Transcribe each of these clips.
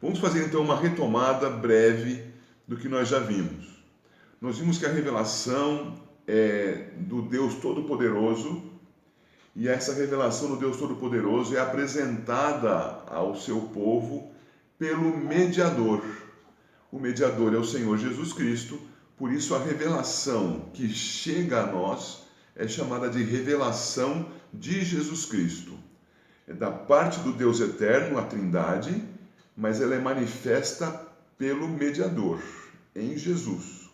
Vamos fazer então uma retomada breve do que nós já vimos. Nós vimos que a revelação é do Deus Todo-Poderoso, e essa revelação do Deus Todo-Poderoso é apresentada ao seu povo pelo mediador. O mediador é o Senhor Jesus Cristo, por isso a revelação que chega a nós é chamada de revelação de Jesus Cristo. É da parte do Deus eterno, a Trindade, mas ela é manifesta pelo mediador, em Jesus.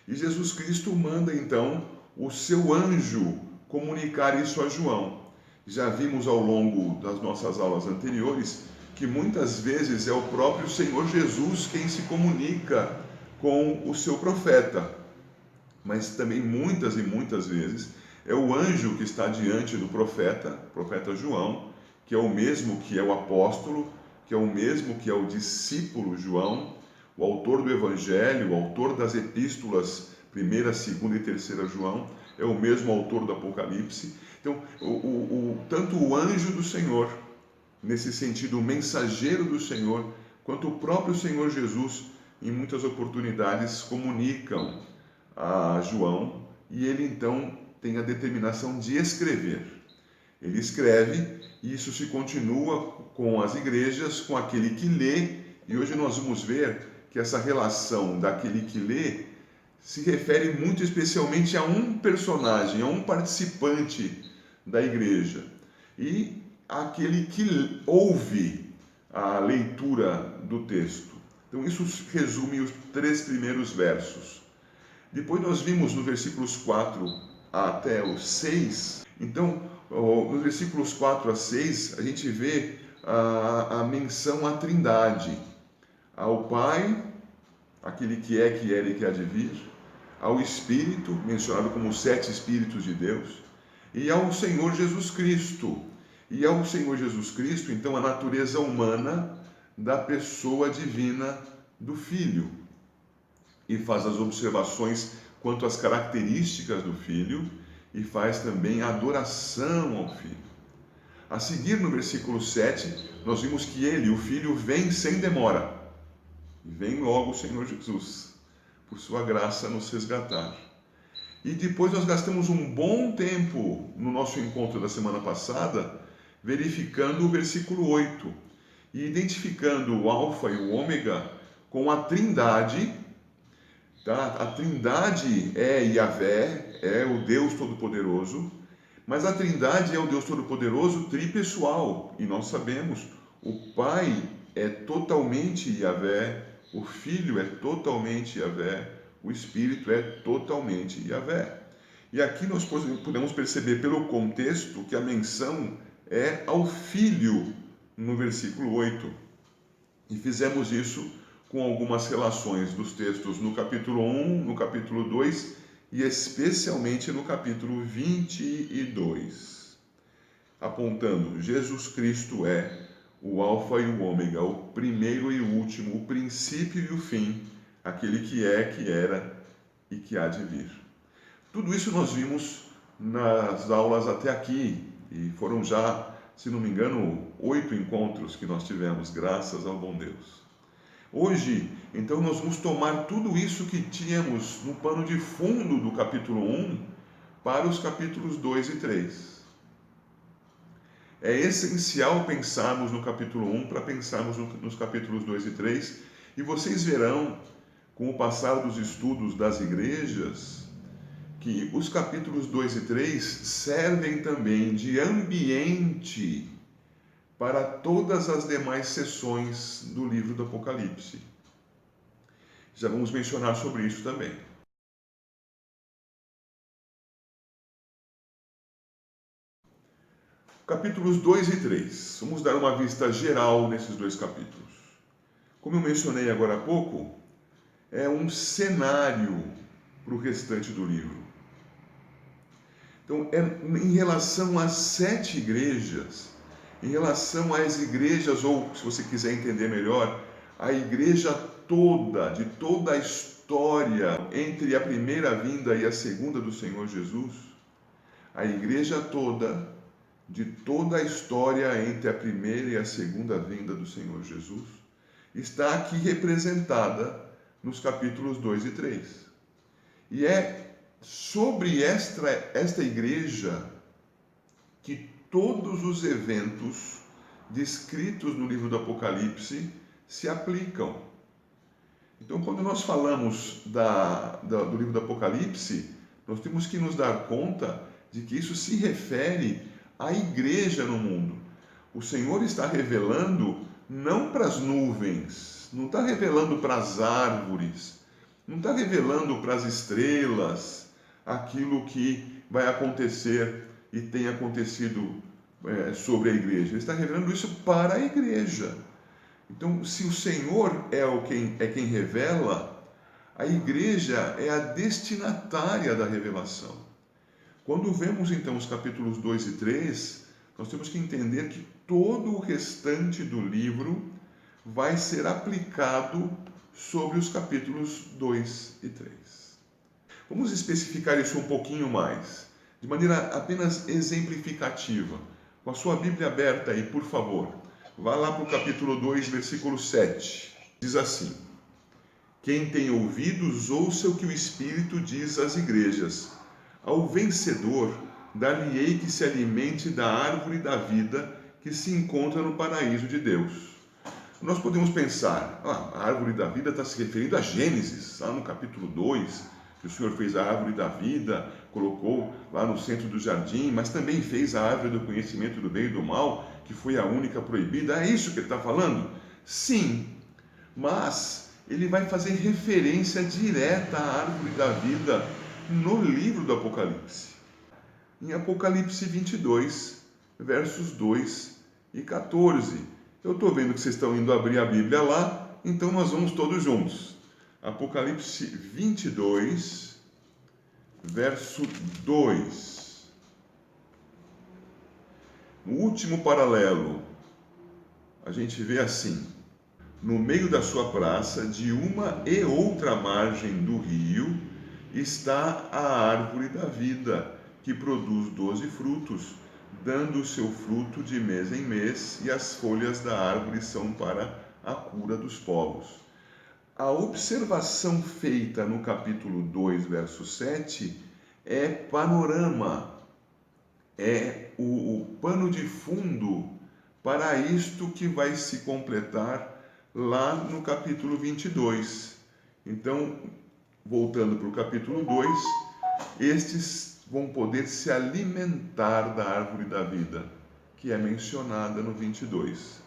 E Jesus Cristo manda então o seu anjo comunicar isso a João. Já vimos ao longo das nossas aulas anteriores que muitas vezes é o próprio Senhor Jesus quem se comunica com o seu profeta, mas também muitas e muitas vezes é o anjo que está diante do profeta João, que é o mesmo que é o apóstolo, que é o mesmo que é o discípulo João, o autor do Evangelho, o autor das epístolas 1ª, 2ª e 3ª João, é o mesmo autor do Apocalipse. Então, tanto o anjo do Senhor, nesse sentido, o mensageiro do Senhor, quanto o próprio Senhor Jesus, em muitas oportunidades, comunicam a João, e ele então tem a determinação de escrever. Ele escreve, e isso se continua com as igrejas, com aquele que lê, e hoje nós vamos ver que essa relação daquele que lê se refere muito especialmente a um personagem, a um participante da igreja, e aquele que ouve a leitura do texto. Então isso resume os 3 primeiros versos. Depois nós vimos no versículos 4 até o 6, então nos versículos 4 a 6 a gente vê a menção à Trindade, ao Pai, aquele que é, que era e que há de vir, ao Espírito, mencionado como os 7 Espíritos de Deus, e ao Senhor Jesus Cristo. E ao Senhor Jesus Cristo, então, a natureza humana da pessoa divina do Filho. E faz as observações quanto às características do Filho e faz também a adoração ao Filho. A seguir, no versículo 7, nós vimos que ele, o Filho, vem sem demora. E vem logo o Senhor Jesus, por sua graça, nos resgatar. E depois nós gastamos um bom tempo no nosso encontro da semana passada, verificando o versículo 8 e identificando o Alfa e o Ômega com a Trindade. Tá? A Trindade é Yahvé, é o Deus Todo-Poderoso, mas a Trindade é o Deus Todo-Poderoso tripessoal, e nós sabemos, o Pai é totalmente Yahvé, o Filho é totalmente Yahvé, o Espírito é totalmente Yahvé. E aqui nós podemos perceber pelo contexto que a menção é ao Filho no versículo 8. E fizemos isso com algumas relações dos textos no capítulo 1, no capítulo 2 e especialmente no capítulo 22, apontando Jesus Cristo é o Alfa e o Ômega, o primeiro e o último, o princípio e o fim, aquele que é, que era e que há de vir. Tudo isso nós vimos nas aulas até aqui, e foram já, se não me engano, 8 encontros que nós tivemos, graças ao bom Deus. Hoje, então, nós vamos tomar tudo isso que tínhamos no pano de fundo do capítulo 1 para os capítulos 2 e 3. É essencial pensarmos no capítulo 1 para pensarmos nos capítulos 2 e 3, e vocês verão, com o passar dos estudos das igrejas, que os capítulos 2 e 3 servem também de ambiente para todas as demais seções do livro do Apocalipse. Já vamos mencionar sobre isso também. Capítulos 2 e 3. Vamos dar uma vista geral nesses 2 capítulos. Como eu mencionei agora há pouco, é um cenário para o restante do livro. Então, em relação às 7 igrejas, em relação às igrejas, ou se você quiser entender melhor, a igreja toda, de toda a história entre a primeira vinda e a segunda do Senhor Jesus, a igreja toda, de toda a história entre a primeira e a segunda vinda do Senhor Jesus, está aqui representada nos capítulos 2 e 3. E é sobre esta igreja que todos os eventos descritos no livro do Apocalipse se aplicam. Então, quando nós falamos do livro do Apocalipse, nós temos que nos dar conta de que isso se refere à igreja no mundo. O Senhor está revelando não para as nuvens, não está revelando para as árvores, não está revelando para as estrelas aquilo que vai acontecer e tem acontecido sobre a igreja. Ele está revelando isso para a igreja. Então, se o Senhor é quem revela, a igreja é a destinatária da revelação. Quando vemos então os capítulos 2 e 3, nós temos que entender que todo o restante do livro vai ser aplicado sobre os capítulos 2 e 3. Vamos especificar isso um pouquinho mais, de maneira apenas exemplificativa. Com a sua Bíblia aberta aí, por favor. Vá lá para o capítulo 2, versículo 7. Diz assim: Quem tem ouvidos, ouça o que o Espírito diz às igrejas. Ao vencedor, dar-lhe-ei que se alimente da árvore da vida que se encontra no paraíso de Deus. Nós podemos pensar, a árvore da vida está se referindo a Gênesis, lá no capítulo 2, que o Senhor fez a árvore da vida, colocou lá no centro do jardim, mas também fez a árvore do conhecimento do bem e do mal, que foi a única proibida. É isso que ele está falando? Sim, mas ele vai fazer referência direta à árvore da vida no livro do Apocalipse. Em Apocalipse 22, versos 2 e 14. Eu estou vendo que vocês estão indo abrir a Bíblia lá, então nós vamos todos juntos. Apocalipse 22, verso 2. No último paralelo, a gente vê assim: no meio da sua praça, de uma e outra margem do rio, está a árvore da vida, que produz 12 frutos, dando o seu fruto de mês em mês, e as folhas da árvore são para a cura dos povos. A observação feita no capítulo 2, verso 7, é panorama, é o pano de fundo para isto que vai se completar lá no capítulo 22. Então, voltando para o capítulo 2, estes vão poder se alimentar da árvore da vida, que é mencionada no 22.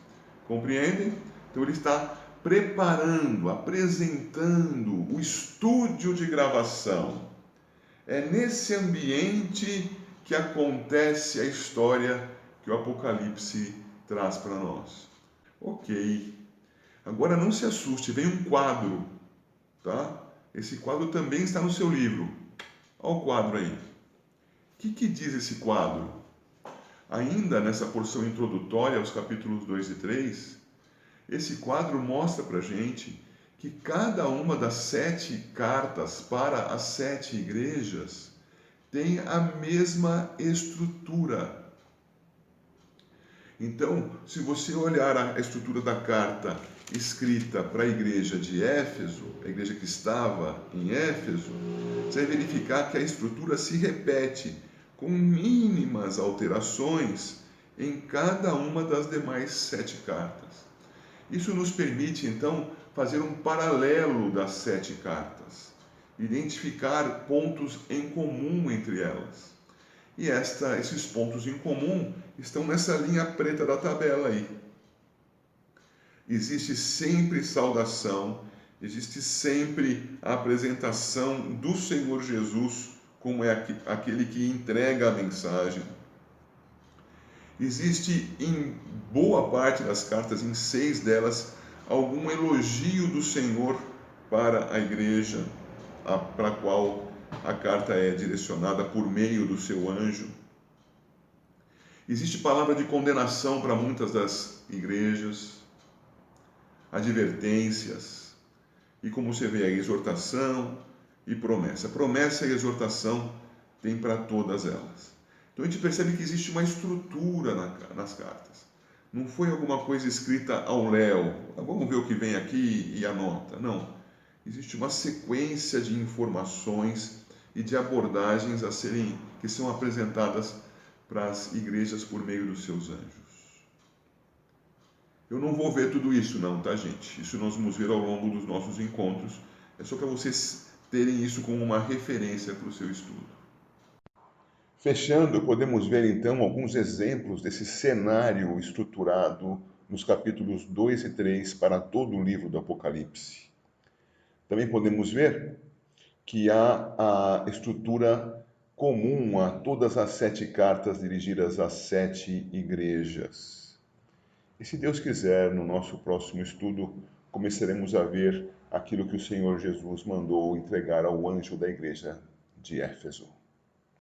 Compreendem? Então, ele está preparando, apresentando o estúdio de gravação. É nesse ambiente que acontece a história que o Apocalipse traz para nós. Ok. Agora não se assuste, vem um quadro, tá? Esse quadro também está no seu livro. Olha o quadro aí. O que diz esse quadro? Ainda nessa porção introdutória aos capítulos 2 e 3, esse quadro mostra para a gente que cada uma das 7 cartas para as 7 igrejas tem a mesma estrutura. Então, se você olhar a estrutura da carta escrita para a igreja de Éfeso, a igreja que estava em Éfeso, você vai verificar que a estrutura se repete com mínimas alterações em cada uma das demais 7 cartas. Isso nos permite, então, fazer um paralelo das 7 cartas, identificar pontos em comum entre elas. E esses pontos em comum estão nessa linha preta da tabela aí. Existe sempre saudação, existe sempre a apresentação do Senhor Jesus como aquele que entrega a mensagem. Existe em boa parte das cartas, em 6 delas, algum elogio do Senhor para a igreja para a qual a carta é direcionada por meio do seu anjo. Existe palavra de condenação para muitas das igrejas, advertências, e como você vê, a exortação e promessa. Promessa e exortação tem para todas elas. Então a gente percebe que existe uma estrutura nas cartas. Não foi alguma coisa escrita ao léu. Vamos ver o que vem aqui e anota. Não. Existe uma sequência de informações e de abordagens que são apresentadas para as igrejas por meio dos seus anjos. Eu não vou ver tudo isso não, tá, gente? Isso nós vamos ver ao longo dos nossos encontros. É só para vocês terem isso como uma referência para o seu estudo. Fechando, podemos ver então alguns exemplos desse cenário estruturado nos capítulos 2 e 3 para todo o livro do Apocalipse. Também podemos ver que há a estrutura comum a todas as 7 cartas dirigidas às 7 igrejas. E se Deus quiser, no nosso próximo estudo, começaremos a ver aquilo que o Senhor Jesus mandou entregar ao anjo da igreja de Éfeso.